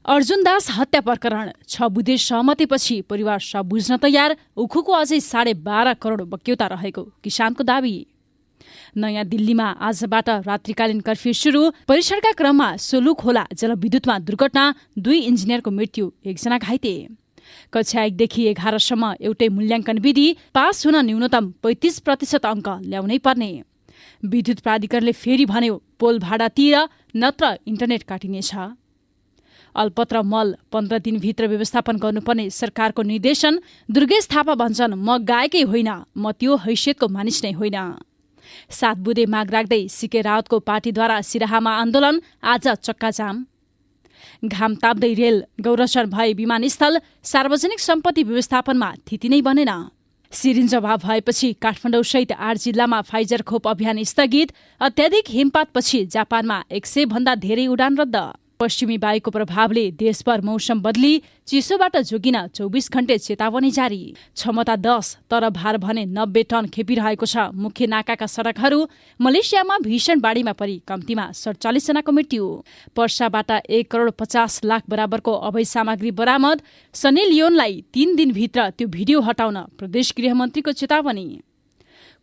अर्जुनदास हत्या प्रकरण 6 बुँदे सहमतिपछि परिवार सब बुझ्न तयार। उखुको अझै 12.5 करोड बक्यौता रहेको किसानको दावी। नयाँ दिल्लीमा आजबाट रात्रिकालीन कर्फ्यू सुरु। परीक्षणका क्रममा सोलु खोला जलविद्युतमा दुर्घटना, 2 इन्जिनियरको मृत्यु, 1 जना घाइते। कक्षा 1 देखि 11 सम्म एउटै मूल्याङ्कन विधि, पास हुन न्यूनतम 35% अङ्क ल्याउनै पर्ने। विद्युत प्राधिकरणले फेरि भन्यो पोल भाडा तिर नत्र इन्टरनेट काटिनेछ। अल्पत्र मल 15 दिनभित्र व्यवस्थापन गर्नुपर्ने सरकारको निर्देशन। दुर्गेश थापा भन्छन् म गायकै होइन, म त्यो हैसियतको मानिस नै होइन। 7 बुँदे माग राख्दै सिके रावतको पार्टीद्वारा सिराहामा आन्दोलन, आज चक्काजाम। घाम ताप्दै रेल गौरक्षण भए विमानस्थल, सार्वजनिक सम्पत्ति व्यवस्थापनमा थिति नै बनेन। सिरिन्ज अभाव भएपछि काठमाडौँसहित 8 जिल्लामा फाइजर खोप अभियान स्थगित। अत्याधिक हिमपातपछि जापानमा 100 भन्दा धेरै उडान रद्द। पश्चिमी वायुको प्रभावले देशभर मौसम बदली, चिसोबाट जोगिन 24 घण्टे चेतावनी जारी। क्षमता 10 तर भार भने 90 टन खेपिरहेको छ मुख्य नाकाका सडकहरू। मलेसियामा भीषण बाढीमा परि कम्तीमा 47 जनाको मृत्यु। पर्साबाट 1,50,00,000 बराबरको अवैध सामग्री बरामद। सनी लियोनलाई 3 दिनभित्र त्यो भिडियो हटाउन प्रदेश गृहमन्त्रीको चेतावनी।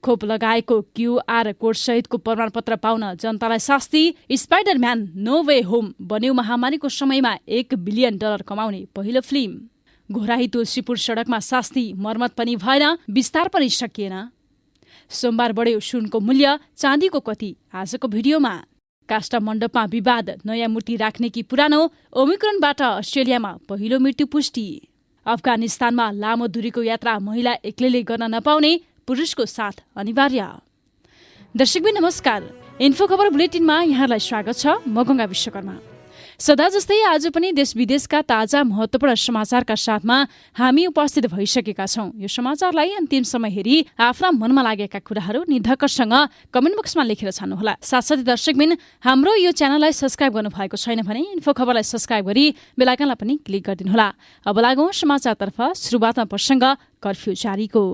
खोप लगाएको क्यूआर कोड सहितको प्रमाणपत्र पाउन जनतालाई शास्ति। स्पाइडरम्यान नो वे होम बन्यो महामारीको समयमा $1 बिलियन कमाउने पहिलो फिल्म। घोराही तुलसीपुर सडकमा शास्ति, मर्मत पनि भएन, विस्तार पनि सकिएन। सोमबार बढ्यो सुनको मूल्य, चाँदीको कति, आजको भिडियोमा। काष्ठमण्डपमा विवाद, नयाँ मूर्ति राख्ने कि पुरानो। ओमिक्रोनबाट अस्ट्रेलियामा पहिलो मृत्यु पुष्टि। अफगानिस्तानमा लामो दूरीको यात्रा महिला एक्लैले गर्न नपाउने, पुरुषको साथ अनिवार्य। दर्शकबिन नमस्कार, इन्फो खबर बुलेटिनमा यहाँलाई स्वागत छ। म गंगा विश्वकर्मा। सदा जस्तै आज पनि देश विदेशका ताजा महत्त्वपूर्ण समाचारका साथमा हामी उपस्थित भइसकेका छौं। यो समाचारलाई अन्तिम समय हेरी आफ्ना मनमा लागेका कुराहरू निधकरसँग कमेन्ट बक्समा लेखेर छान्नुहोला। साथसाथै दर्शकबिन हाम्रो यो च्यानललाई सब्स्क्राइब गर्नु भएको छैन भने इन्फो खबरलाई सब्स्क्राइब गरी बेल आइकनलाई पनि क्लिक गरिदिनुहोला। अब लागौं समाचारतर्फ। सुरुवातमा प्रसङ्ग कर्फ्यू जारीको।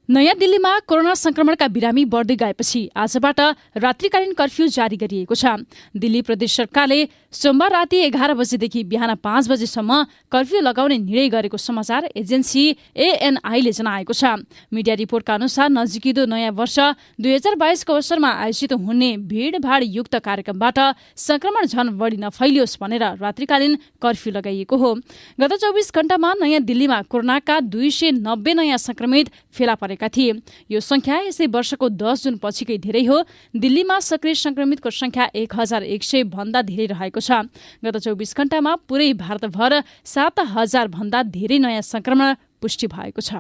नयाँ दिल्लीमा कोरोना संक्रमणका बिरामी बढ्दै गएपछि आजबाट रात्रिकालीन कर्फ्यू जारी गरिएको छ। दिल्ली प्रदेश सरकारले सोमबार राति 11 बजेदेखि बिहान 5 बजेसम्म कर्फ्यू लगाउने निर्णय गरेको समाचार एजेन्सी एएनआईले जनाएको छ। मिडिया रिपोर्टका अनुसार नजिकिँदो नयाँ वर्ष 2022 को अवसरमा आयोजित हुने भीडभाडयुक्त कार्यक्रमबाट संक्रमण झन बढी नफैलियोस् भनेर रात्रिकालीन कर्फ्यू लगाइएको हो। गत 24 घण्टामा नयाँ दिल्लीमा कोरोनाका 290 नयाँ संक्रमित फेला परेका थिए। यो संख्या यसै वर्षको 10 जुन पछिकै धेरै हो। दिल्लीमा सक्रिय संक्रमितको संख्या 1100 भन्दा धेरै रहेको छ। गत 24 घण्टामा पुरै भारतभर 7000 भन्दा धेरै नयाँ संक्रमण पुष्टि भएको छ।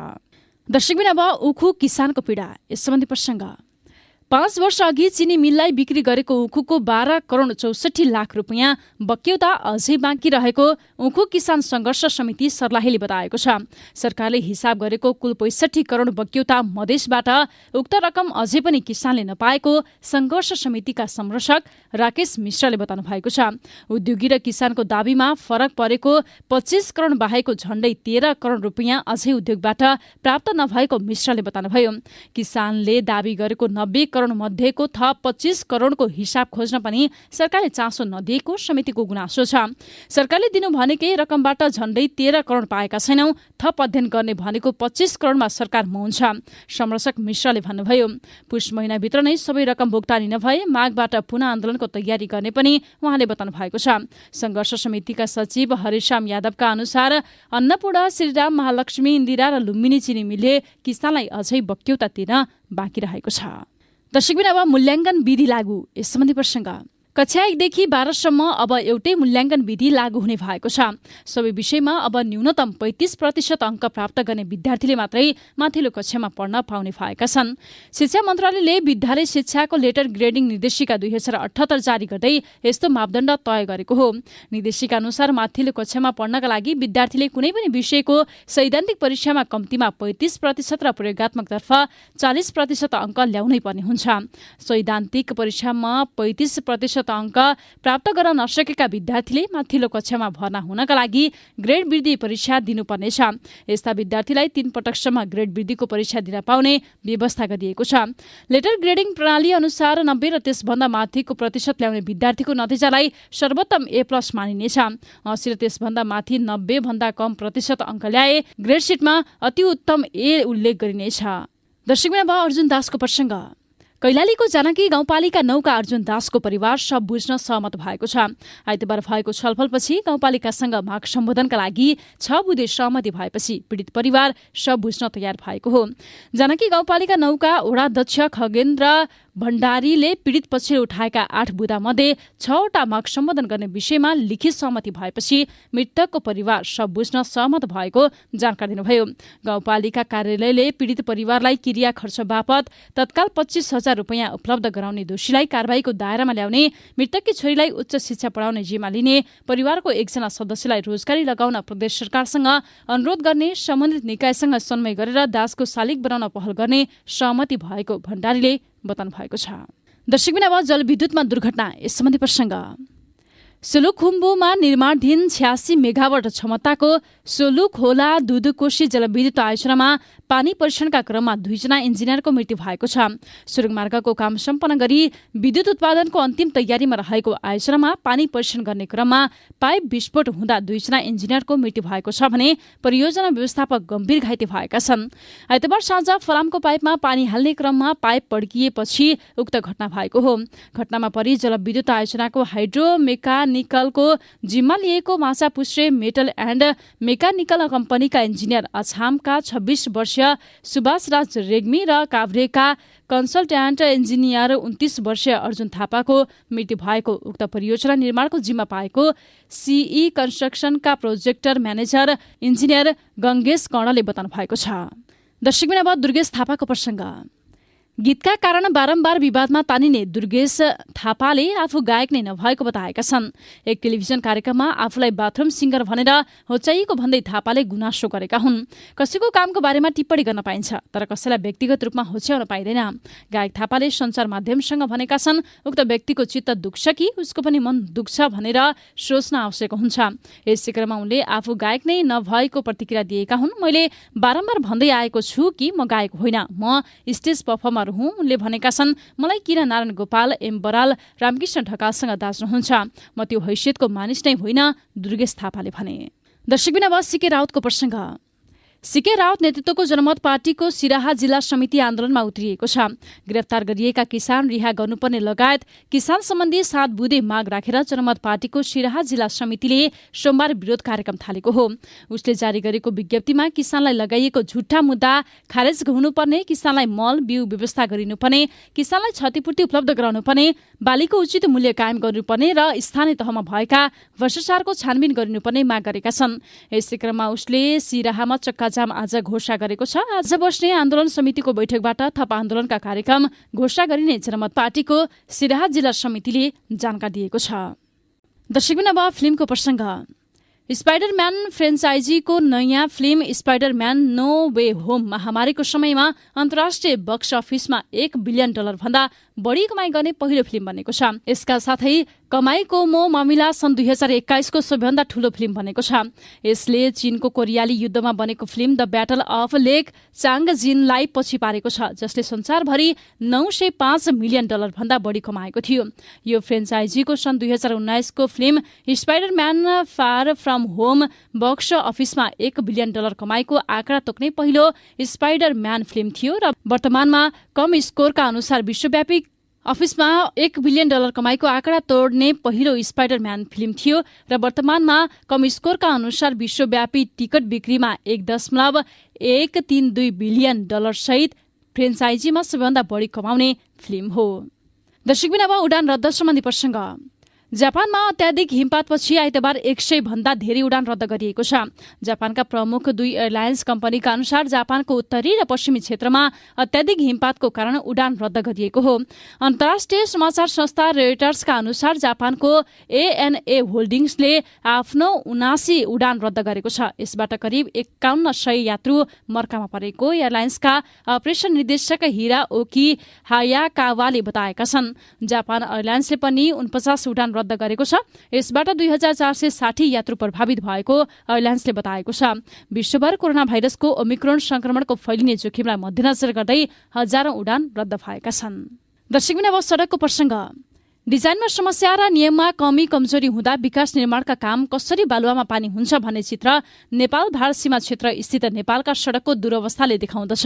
दर्शकबिन अब उखु किसानको पीडा, यस सम्बन्धी प्रसङ्ग। 5 वर्ष अघि चिनी मिललाई बिक्री गरेको उखुको 12 करोड 64 लाख रुपियाँ बक्यौता अझै बाँकी रहेको उखु किसान संघर्ष समिति सर्लाहीले बताएको छ। सरकारले हिसाब गरेको कुल 65 करोड बक्यौता मधेसबाट उक्त रकम अझै पनि किसानले नपाएको संघर्ष समितिका संरक्षक राकेश मिश्रले बताउनु भएको छ। उद्योगी र किसानको दाबीमा फरक परेको 25 करोड बाहेको झण्डै 13 करोड रुपियाँ अझै उद्योगबाट प्राप्त नभएको मिश्रले बताउनुभयो। किसानले दाबी गरेको 90 करोड मध्येको थप 25 करोडको हिसाब खोज्न पनि सरकारले चासो नदिएको समितिको गुनासो छ। सरकारले दिनु भनेकै रकमबाट झण्डै 13 करोड पाएका छैनौं, थप अध्ययन गर्ने भनेको 25 करोडमा सरकार मौन छ। संरक्षक मिश्रले भन्नुभयो। पुष महिनाभित्र नै सबै रकम भुक्तानी नभए मागबाट पुनः आन्दोलनको तयारी गर्ने पनि उहाँले बताउनु भएको छ। संघर्ष समितिका सचिव हरिश्याम यादवका अनुसार अन्नपूर्ण, श्रीराम, महालक्ष्मी, इन्दिरा र लुम्बिनी चिनी मिलले किसानलाई अझै बक्यौता तिर्न बाँकी रहेको छ। दर्शकबिन अब मूल्याङ्कन विधि लागू, यस सम्बन्धी प्रसङ्ग। कक्षा 1 देखि 12 सम्म अब एउटै मूल्याङ्कन विधि लागू हुने भएको छ। सबै विषयमा अब न्यूनतम 35% अङ्क प्राप्त गर्ने विद्यार्थीले मात्रै माथिल्लो कक्षामा पढ्न पाउने भएका छन्। शिक्षा मन्त्रालयले विद्यालय शिक्षाको लेटर ग्रेडिङ निर्देशिका 2078 जारी गर्दै यस्तो मापदण्ड तय गरेको हो। निर्देशिका अनुसार माथिल्लो कक्षामा पढ्नका लागि विद्यार्थीले कुनै पनि विषयको सैद्धान्तिक परीक्षामा कम्तीमा 35% र प्रयोगात्मकतर्फ 40% अङ्क ल्याउनै पर्ने हुन्छ। सैद्धान्तिक परीक्षामा 35% प्रतिशत अङ्क प्राप्त गर्न नसकेका विद्यार्थीले माथिल्लो कक्षामा भर्ना हुनका लागि ग्रेड वृद्धि परीक्षा दिनुपर्नेछ। यस्ता विद्यार्थीलाई 3 पटकसम्म ग्रेड वृद्धिको परीक्षा दिन पाउने व्यवस्था गरिएको छ। लेटर ग्रेडिङ प्रणाली अनुसार 90 र त्यसभन्दा माथिको प्रतिशत ल्याउने विद्यार्थीको नतिजालाई सर्वोत्तम A+ मानिनेछ। 80 र त्यसभन्दा माथि 90 भन्दा कम प्रतिशत अङ्क ल्याए ग्रेड सिटमा अति उत्तम A उल्लेख गरिनेछ। दर्शकबिन भयो अर्जुन दासको प्रसङ्ग। कैलालीको जानकी गाउँपालिका 9 का अर्जुन दासको परिवार शव बुझ्न सहमत भएको छ। आइतबार भएको छलफलपछि गाउँपालिकासँग माग सम्बोधनका लागि 6 बुँदे सहमति भएपछि पीडित परिवार शव बुझ्न तयार भएको हो। जानकी गाउँपालिका 9 का वडाध्यक्ष खगेन्द्र भण्डारीले पीडित पक्षले उठाएका 8 बुँदा मध्ये 6 वटा माग सम्बोधन गर्ने विषयमा लिखित सहमति भएपछि मृतकको परिवार शव बुझ्न सहमत भएको जानकारी दिनुभयो। गाउँपालिका कार्यालयले पीडित परिवारलाई क्रिया खर्च बापत तत्काल 25,000 रुपैयाँ उपलब्ध गराउने दोषीलाई कारबाहीको दायरामा ल्याउने, मृतककी छोरीलाई उच्च शिक्षा पढाउने जिम्मा लिने, परिवारको एकजना सदस्यलाई रोजगारी लगाउन प्रदेश सरकारसँग अनुरोध गर्ने, सम्बन्धित निकायसँग समन्वय गरेर दासको शालिग बनाउन पहल गर्ने सहमति भएको भण्डारीले बताउनु भएको छ। दर्शकबिन अब जलविद्युतमा दुर्घटना यस सम्बन्धी प्रसङ्ग। सोलुखुम्बुमा निर्माणाधीन 86 मेगावाट क्षमताको सोलुखोला दुधकोशी जलविद्युत आयोजनामा पानी परीक्षणका क्रममा 2 जना इन्जिनियरको मृत्यु भएको छ। सुरुङमार्गको काम सम्पन्न गरी विद्युत उत्पादनको अन्तिम तयारीमा रहेको आयोजनामा पानी परीक्षण गर्ने क्रममा पाइप विस्फोट हुँदा 2 जना इन्जिनियरको मृत्यु भएको छ भने परियोजना व्यवस्थापक गम्भीर घाइते भएका छन्। आइतबार साँझ फलामको पाइपमा पानी हाल्ने क्रममा पाइप पड्किएपछि उक्त घटना भएको हो। घटनामा परि जलविद्युत आयोजनाको हाइड्रो मेकानिकलको जिम्मा लिएको माछापुच्छ्रे मेटल एन्ड मेकानिकल कम्पनीका इन्जिनियर अछामका 26 वर्षीय सुभाष राज रेग्मी र काभ्रेका कन्सल्ट्यान्ट इन्जिनियर 29 वर्षीय अर्जुन थापाको मृत्यु भएको उक्त परियोजना निर्माणको जिम्मा पाएको सीई कन्स्ट्रक्सनका प्रोजेक्टर म्यानेजर इन्जिनियर गङ्गेश कर्णले बताउनु भएको छ। दर्शकबिन अब दुर्गेश थापाको प्रसङ्ग। गीतका कारण बारम्बार विवादमा तानिने दुर्गेश थापाले आफू गायक नै नभएको बताएका छन्। एक टेलिभिजन कार्यक्रममा आफूलाई बाथरुम सिङ्गर भनेर होच्याइएको भन्दै थापाले गुनासो गरेका हुन्। कसैको कामको बारेमा टिप्पणी गर्न पाइन्छ तर कसैलाई व्यक्तिगत रूपमा होच्याउन पाइँदैन। गायक थापाले सञ्चार माध्यमसँग भनेका छन् उक्त व्यक्तिको चित्त दुख्छ कि उसको पनि मन दुख्छ भनेर सोच्न आवश्यक हुन्छ। यसै क्रममा उनले आफू गायक नै नभएको प्रतिक्रिया दिएका हुन्। मैले बारम्बार भन्दै आएको छु कि म गायक होइन, म स्टेज परफर्मर हुँ। उनले भनेका छन् मलाई किन नारायण गोपाल, एम बराल, रामकृष्ण ढकालसँग दाज्नुहुन्छ, म त्यो हैसियतको मानिस नै होइन, दुर्गेश थापाले भने। दर्शकबिन अब सीके राउतको प्रसङ्ग। सीके राउत नेतृत्वको जनमत पार्टीको सिराहा जिल्ला समिति आन्दोलनमा उत्रिएको छ। गिरफ्तार गरिएका किसान रिहा गर्नुपर्ने लगायत किसान सम्बन्धी 7 बुँदे माग राखेर जनमत पार्टीको सिराहा जिल्ला समितिले सोमबार विरोध कार्यक्रम थालेको हो। उसले जारी गरेको विज्ञप्तिमा किसानलाई लगाइएको झुट्टा मुद्दा खारेज हुनुपर्ने, किसानलाई मल बिउ व्यवस्था गरिनुपर्ने, किसानलाई क्षतिपूर्ति उपलब्ध गराउनुपर्ने, बालीको उचित मूल्य कायम गर्नुपर्ने र स्थानीय तहमा भएका भ्रष्टाचारको छानबिन गरिनुपर्ने माग गरेका छन्। यसै क्रममा उसले सिराहामा चक्का जाम आज घोषणा गरेको छ। आज बस्ने आन्दोलन समितिको बैठकबाट थप आन्दोलनका कार्यक्रम घोषणा गरिने जनमत पार्टीको सिराहा जिल्ला समितिले जानकारी दिएको छ। दर्शकबिन अब फिल्मको प्रसङ्ग। स्पाइडरम्यान फ्रेन्चाइजीको नयाँ film Spiderman no way home महामारीको समयमा अन्तर्राष्ट्रिय बक्स अफिसमा $1 बिलियन भन्दा बढी कमाई गर्ने पहिलो फिल्म बनेको छ। यसका साथै कमाईको मामिला सन् 2021 को सबैभन्दा ठूलो फिल्म बनेको छ। यसले चीनको कोरियाली युद्धमा बनेको फिल्म द ब्याटल अफ लेक चाङजिनलाई पछि पारेको छ, जसले संसारभरि $905 मिलियन भन्दा बढी कमाएको थियो। यो फ्रेन्चाइजीको सन् 2019 को film Spiderman far from home box अफिसमा $1 बिलियन कमाईको आँकडा तोक्ने पहिलो स्पाइडरम्यान फिल्म थियो र वर्तमानमा कम स्कोरका अनुसार विश्वव्यापी अफिसमा $1 बिलियन कमाईको आँकडा तोड्ने पहिलो स्पाइडरम्यान फिल्म थियो र वर्तमानमा कम स्कोरका अनुसार विश्वव्यापी टिकट बिक्रीमा $1.132 बिलियन सहित फ्रेन्चाइजीमा सबैभन्दा बढी कमाउने फिल्म हो। दर्शकबिन अब उडान रद्द सम्बन्धी प्रसङ्ग। जापानमा अत्याधिक हिमपातपछि आइतबार 100 भन्दा धेरै उडान रद्द गरिएको छ। जापानका प्रमुख 2 एयरलाइन्स कम्पनीका अनुसार जापानको उत्तरी र पश्चिमी क्षेत्रमा अत्याधिक हिमपातको कारण उडान रद्द गरिएको हो। अन्तर्राष्ट्रिय समाचार संस्था रोयटर्सका अनुसार जापानको ANA होल्डिङ्सले आफ्नो 79 उडान रद्द गरेको छ। यसबाट करिब 5100 यात्रु मर्कामा परेको एयरलाइन्सका अपरेसन निर्देशक हिरा ओकी हायाकावाले बताएका छन्। जापान एयरलाइन्सले पनि 49 उडान रद्द गरेको छ। यसबाट 2460 यात्रु प्रभावित भएको एयरलाइन्सले बताएको छ। विश्वभर कोरोना भाइरसको ओमिक्रोन संक्रमणको फैलिने जोखिमलाई मध्यनजर गर्दै हजारौं उडान रद्द भएका छन्। दर्शकबिन अब सडकको प्रसङ्ग। डिजाइनमा समस्या र नियममा कमी कमजोरी हुँदा विकास निर्माणका काम कसरी बालुवामा पानी हुन्छ भन्ने चित्र नेपाल भारत सीमा क्षेत्र स्थित नेपालका सडकको दुरवस्थाले देखाउँदछ।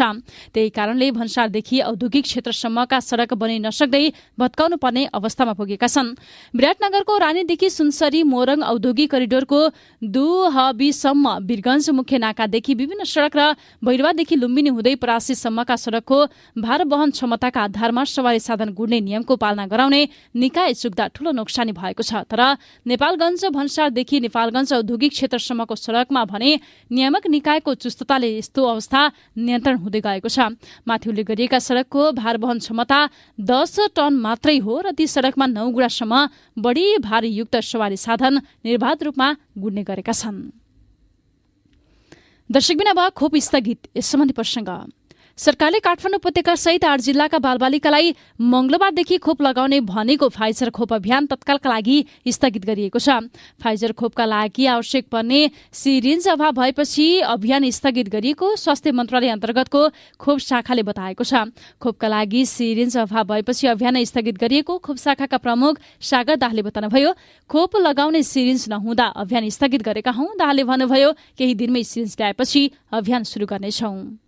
त्यही कारणले भन्सारदेखि औद्योगिक क्षेत्रसम्मका सडक बनि नसक्दै भत्काउनु पर्ने अवस्थामा पुगेका छन्। विराटनगरको रानीदेखि सुनसरी मोरङ औद्योगिक करिडोरको दुहबीसम्म वीरगञ्ज मुख्य नाकादेखि विभिन्न सडक र भैरवादेखि लुम्बिनी हुँदै परासीसम्मका सडकको भार वहन क्षमताका आधारमा सवारी साधन गुड्ने नियमको पालना गराउने निकाय चुक्दा ठूलो नोक्सानी भएको छ। तर नेपालगञ्ज भन्सारदेखि नेपालगञ्ज औद्योगिक क्षेत्रसम्मको सडकमा भने नियामक निकायको चुस्तताले यस्तो अवस्था नियन्त्रण हुँदै गएको छ। माथि उल्लेख गरिएका सडकको भार वहन क्षमता 10 टन मात्रै हो र ती सडकमा 9 गुणासम्म बढी भारीयुक्त सवारी साधन निर्बाध रूपमा गुड्ने गरेका छन्। दर्शकबिन अब खोप स्थगित। यस सम्बन्धी प्रसङ्ग। सरकारले काठमाडौँ उपत्यका सहित 8 जिल्लाका बालबालिकालाई मंगलबारदेखि खोप लगाउने भनेको फाइजर खोप अभियान तत्कालका लागि स्थगित गरिएको छ। फाइजर खोपका लागि आवश्यक पर्ने सिरिन्ज अभाव भएपछि अभियान स्थगित गरिएको स्वास्थ्य मन्त्रालय अन्तर्गतको खोप शाखाले बताएको छ। खोपका लागि सिरिन्ज अभाव भएपछि अभियान स्थगित गरिएको खोप शाखाका प्रमुख सागर दाहालले बताउनुभयो। खोप लगाउने सिरिन्ज नहुँदा अभियान स्थगित गरेका हौं। दाहालले भन्नुभयो, केही दिनमै सिरिन्ज ल्याएपछि अभियान सुरु गर्नेछौं।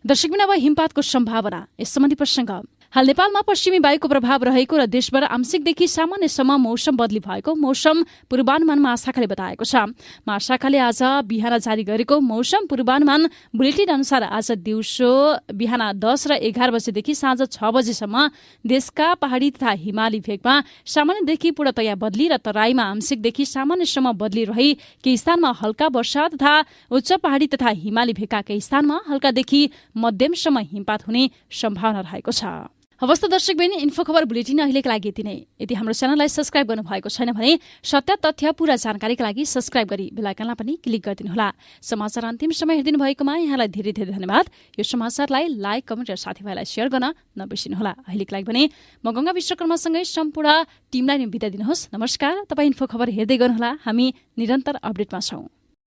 दर्शकबिन अब हिमपातको सम्भावना। यस सम्बन्धी प्रसङ्ग। हाल नेपालमा पश्चिमी वायुको प्रभाव रहेको र देशभर आंशिकदेखि सामान्यसम्म मौसम बदली भएको मौसम पूर्वानुमान महाशाखाले बताएको छ। महाशाखाले आज बिहान जारी गरेको मौसम पूर्वानुमान बुलेटिन अनुसार आज दिउँसो बिहान 10 र 11 बजेदेखि साँझ 6 बजेसम्म देशका पहाडी तथा हिमाली भेगमा सामान्यदेखि पूर्णतया बदली र तराईमा आंशिकदेखि सामान्यसम्म बदली रही केही स्थानमा हल्का वर्षा तथा उच्च पहाडी तथा हिमाली भेगका केही स्थानमा हल्कादेखि मध्यमसम्म हिमपात हुने सम्भावना रहेको छ। अवस्था दर्शकबिन, इन्फो खबर बुलेटिन अहिलेका लागि यति नै। यदि हाम्रो च्यानललाई सब्स्क्राइब गर्नुभएको छैन भने सत्य तथ्य पूरा जानकारीका लागि सब्स्क्राइब गरी बेल आइकनलाई पनि क्लिक गरिदिनुहोला। समाचार अन्तिम समय हेरिदिनु भएकोमा यहाँलाई धेरै धेरै धन्यवाद। यो समाचारलाई लाइक, कमेन्ट र साथीभाइलाई शेयर गर्न नबिर्सिनुहोला। अहिलेका लागि भने म गंगा विश्वकर्मासँगै सम्पूर्ण टिमलाई बिदा दिनुहोस्। नमस्कार। तपाईँ इन्फो खबर हेर्दै गर्नुहोला। हामी निरन्तर अपडेटमा छौं।